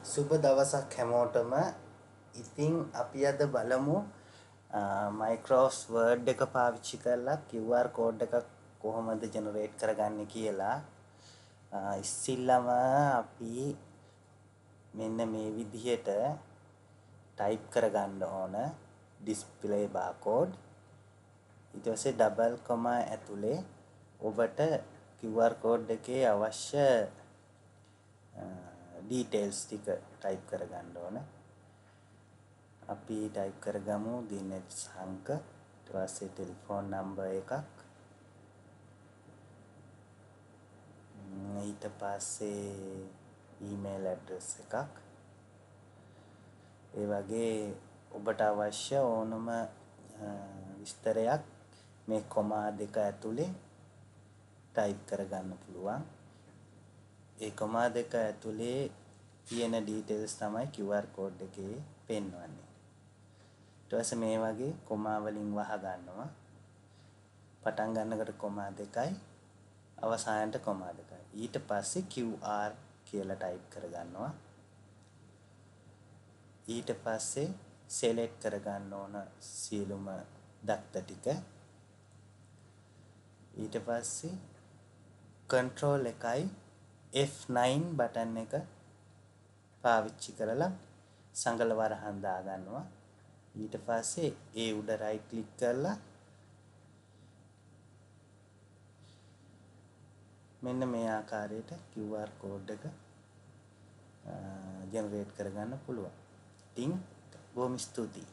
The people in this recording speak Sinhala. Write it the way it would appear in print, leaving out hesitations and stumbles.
සුබ දවසක් හැමෝටම. ඉතින් අපි අද බලමු Microsoft Word එක පාවිච්චි කරලා QR code එකක් කොහොමද ජෙනරේට් කරගන්නේ කියලා. ඉස්සෙල්ලම අපි මෙන්න මේ විදිහට ටයිප් කරගන්න ඕන display barcode. ඊට පස්සේ ඩබල් කොමා ඇතුලේ ඔබට QR code එකේ අවශ්‍ය details ටික ටයිප් කරගන්න ඕන. අපි ටයිප් කරගමු දිනෙත් සංක, ඊට පස්සේ ටෙලිෆෝන් නම්බර් එකක්, ඊට පස්සේ ඊමේල් ඇඩ්‍රස් එකක්. ඒ වගේ ඔබට අවශ්‍ය ඕනම විස්තරයක් මේ කොමා දෙක ඇතුලේ ටයිප් කරගන්න පුළුවන්. ඒ කොමා දෙක ඇතුලේ තියෙන ඩීටේල්ස් තමයි QR code එකේ පෙන්වන්නේ. ඊට පස්සේ මේ වගේ කොමා වලින් වහ ගන්නවා. පටන් ගන්නකොට කොමා දෙකයි, අවසානයේ කොමා දෙකයි. ඊට පස්සේ QR කියලා ටයිප් කරගන්නවා. ඊට පස්සේ select කරගන්න ඕන සියලුම දත්ත ටික. ඊට පස්සේ control එකයි F9 බටන් එක පාවිච්චි කරලා සංගල වරහන් දා ගන්නවා. ඊට පස්සේ ඒ උඩ right click කරලා මෙන්න මේ ආකාරයට QR code එක ජෙනරේට් කරගන්න පුළුවන්. ඉතින් බොහොම ස්තුතියි.